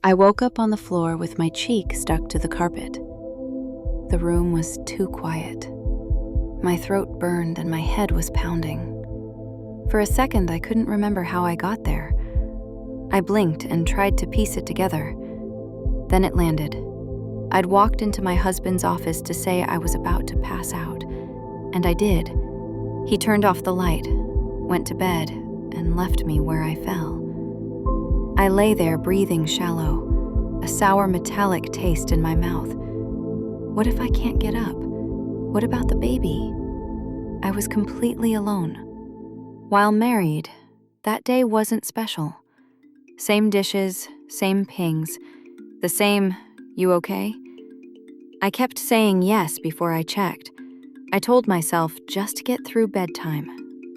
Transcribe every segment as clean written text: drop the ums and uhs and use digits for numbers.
I woke up on the floor with my cheek stuck to the carpet. The room was too quiet. My throat burned and my head was pounding. For a second, I couldn't remember how I got there. I blinked and tried to piece it together. Then it landed. I'd walked into my husband's office to say I was about to pass out, and I did. He turned off the light, went to bed, and left me where I fell. I lay there breathing shallow, a sour metallic taste in my mouth. What if I can't get up? What about the baby? I was completely alone. While married, that day wasn't special. Same dishes, same pings, the same, "You okay?" I kept saying yes before I checked. I told myself, just get through bedtime.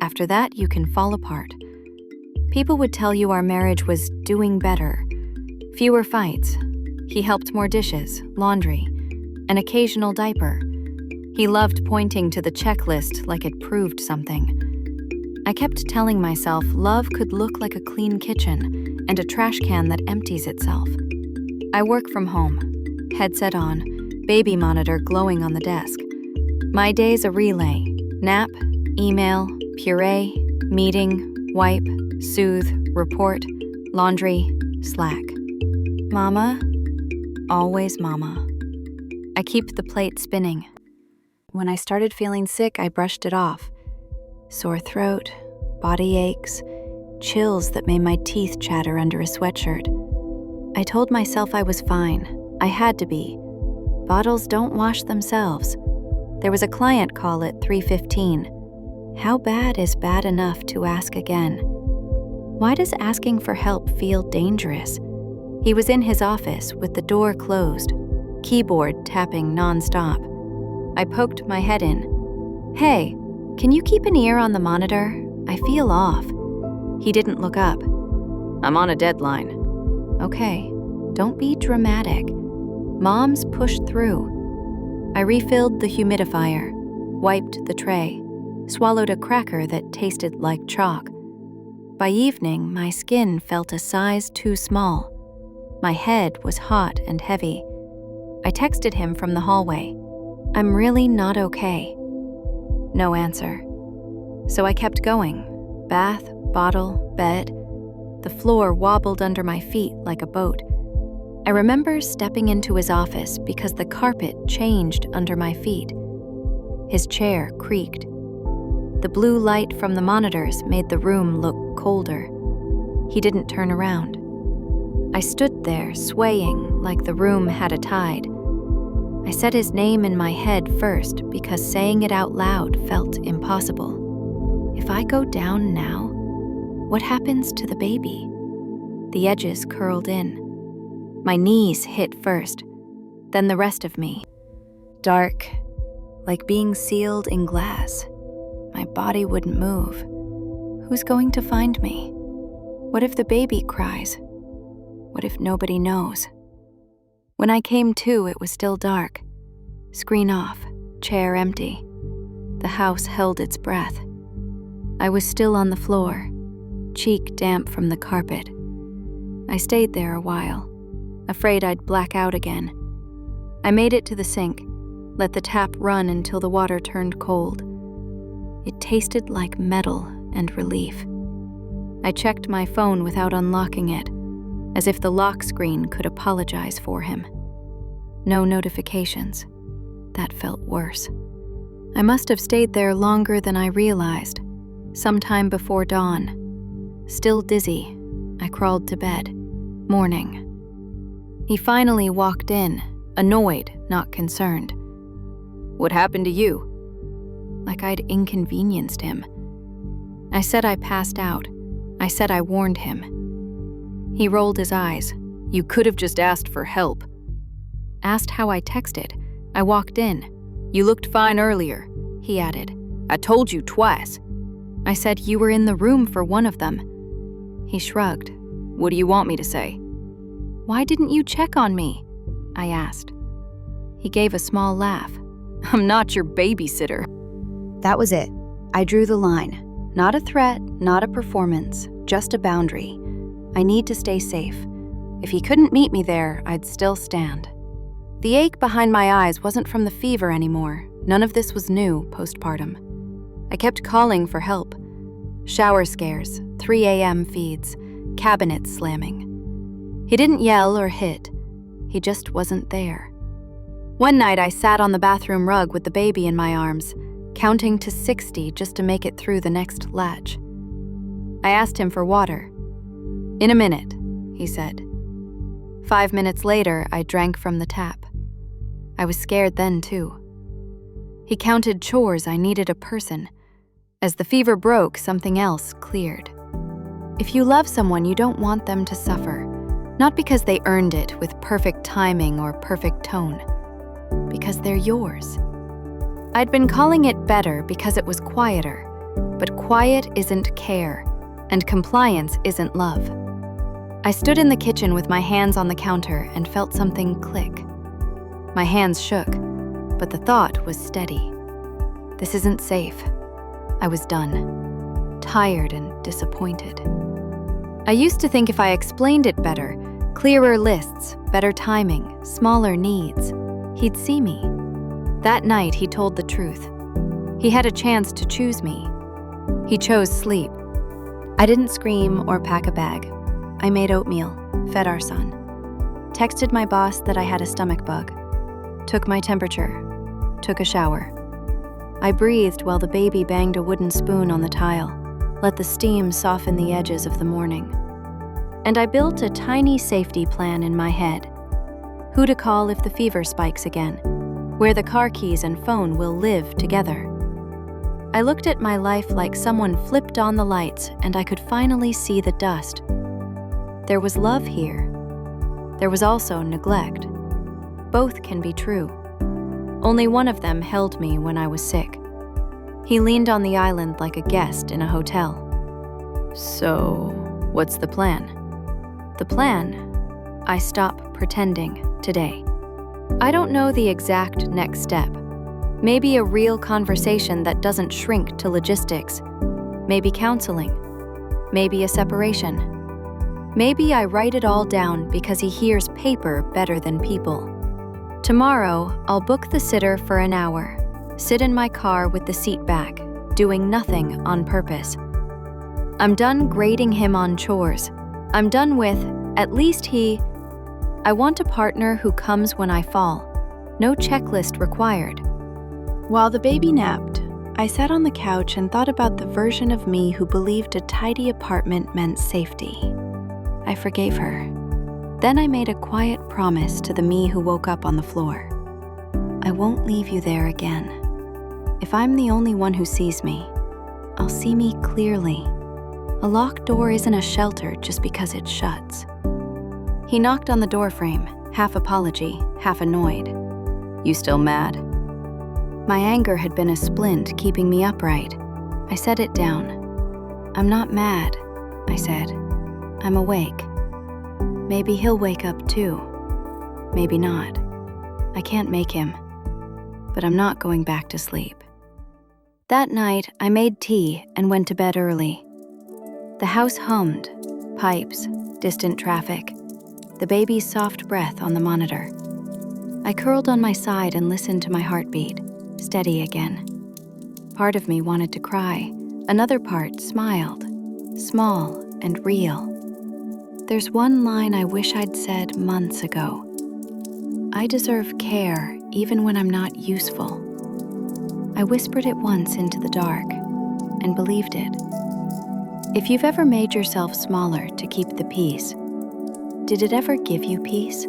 After that, you can fall apart. People would tell you our marriage was doing better. Fewer fights. He helped more dishes, laundry, an occasional diaper. He loved pointing to the checklist like it proved something. I kept telling myself love could look like a clean kitchen and a trash can that empties itself. I work from home, headset on, baby monitor glowing on the desk. My day's a relay: nap, email, puree, meeting, wipe, soothe, report, laundry, slack. Mama, always mama. I keep the plate spinning. When I started feeling sick, I brushed it off. Sore throat, body aches, chills that made my teeth chatter under a sweatshirt. I told myself I was fine. I had to be. Bottles don't wash themselves. There was a client call at 3:15. How bad is bad enough to ask again? Why does asking for help feel dangerous? He was in his office with the door closed, keyboard tapping nonstop. I poked my head in. "Hey, can you keep an ear on the monitor? I feel off." He didn't look up. "I'm on a deadline." "Okay, don't be dramatic. Mom's pushed through." I refilled the humidifier, wiped the tray, swallowed a cracker that tasted like chalk. By evening, my skin felt a size too small. My head was hot and heavy. I texted him from the hallway. "I'm really not okay." No answer. So I kept going. Bath, bottle, bed. The floor wobbled under my feet like a boat. I remember stepping into his office because the carpet changed under my feet. His chair creaked. The blue light from the monitors made the room look colder. He didn't turn around. I stood there, swaying like the room had a tide. I said his name in my head first because saying it out loud felt impossible. If I go down now, what happens to the baby? The edges curled in. My knees hit first, then the rest of me. Dark, like being sealed in glass. My body wouldn't move. Who's going to find me? What if the baby cries? What if nobody knows? When I came to, it was still dark. Screen off, chair empty. The house held its breath. I was still on the floor, cheek damp from the carpet. I stayed there a while, afraid I'd black out again. I made it to the sink, let the tap run until the water turned cold. It tasted like metal and relief. I checked my phone without unlocking it, as if the lock screen could apologize for him. No notifications. That felt worse. I must have stayed there longer than I realized, sometime before dawn. Still dizzy, I crawled to bed. Morning. He finally walked in, annoyed, not concerned. "What happened to you?" Like I'd inconvenienced him. I said I passed out. I said I warned him. He rolled his eyes. "You could have just asked for help." Asked how I texted. I walked in. "You looked fine earlier," he added. "I told you twice." I said you were in the room for one of them. He shrugged. "What do you want me to say?" "Why didn't you check on me?" I asked. He gave a small laugh. "I'm not your babysitter." That was it. I drew the line. Not a threat, not a performance, just a boundary. I need to stay safe. If he couldn't meet me there, I'd still stand. The ache behind my eyes wasn't from the fever anymore. None of this was new postpartum. I kept calling for help. Shower scares, 3 a.m. feeds, cabinets slamming. He didn't yell or hit. He just wasn't there. One night I sat on the bathroom rug with the baby in my arms, counting to 60 just to make it through the next latch. I asked him for water. "In a minute," he said. 5 minutes later, I drank from the tap. I was scared then, too. He counted chores. I needed a person. As the fever broke, something else cleared. If you love someone, you don't want them to suffer, not because they earned it with perfect timing or perfect tone, because they're yours. I'd been calling it better because it was quieter, but quiet isn't care, and compliance isn't love. I stood in the kitchen with my hands on the counter and felt something click. My hands shook, but the thought was steady. This isn't safe. I was done, tired and disappointed. I used to think if I explained it better, clearer lists, better timing, smaller needs, he'd see me. That night, he told the truth. He had a chance to choose me. He chose sleep. I didn't scream or pack a bag. I made oatmeal, fed our son, texted my boss that I had a stomach bug, took my temperature, took a shower. I breathed while the baby banged a wooden spoon on the tile, let the steam soften the edges of the morning. And I built a tiny safety plan in my head. Who to call if the fever spikes again, where the car keys and phone will live together. I looked at my life like someone flipped on the lights and I could finally see the dust. There was love here. There was also neglect. Both can be true. Only one of them held me when I was sick. He leaned on the island like a guest in a hotel. "So, what's the plan?" The plan? I stop pretending today. I don't know the exact next step. Maybe a real conversation that doesn't shrink to logistics. Maybe counseling. Maybe a separation. Maybe I write it all down because he hears paper better than people. Tomorrow, I'll book the sitter for an hour, sit in my car with the seat back, doing nothing on purpose. I'm done grading him on chores. I'm done with, at least I want a partner who comes when I fall. No checklist required. While the baby napped, I sat on the couch and thought about the version of me who believed a tidy apartment meant safety. I forgave her. Then I made a quiet promise to the me who woke up on the floor. I won't leave you there again. If I'm the only one who sees me, I'll see me clearly. A locked door isn't a shelter just because it shuts. He knocked on the doorframe, half apology, half annoyed. "You still mad?" My anger had been a splint keeping me upright. I set it down. "I'm not mad," I said. "I'm awake. Maybe he'll wake up too. Maybe not. I can't make him. But I'm not going back to sleep." That night, I made tea and went to bed early. The house hummed, pipes, distant traffic, the baby's soft breath on the monitor. I curled on my side and listened to my heartbeat, steady again. Part of me wanted to cry. Another part smiled, small and real. There's one line I wish I'd said months ago. I deserve care even when I'm not useful. I whispered it once into the dark and believed it. If you've ever made yourself smaller to keep the peace, did it ever give you peace?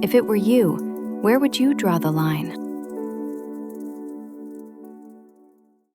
If it were you, where would you draw the line?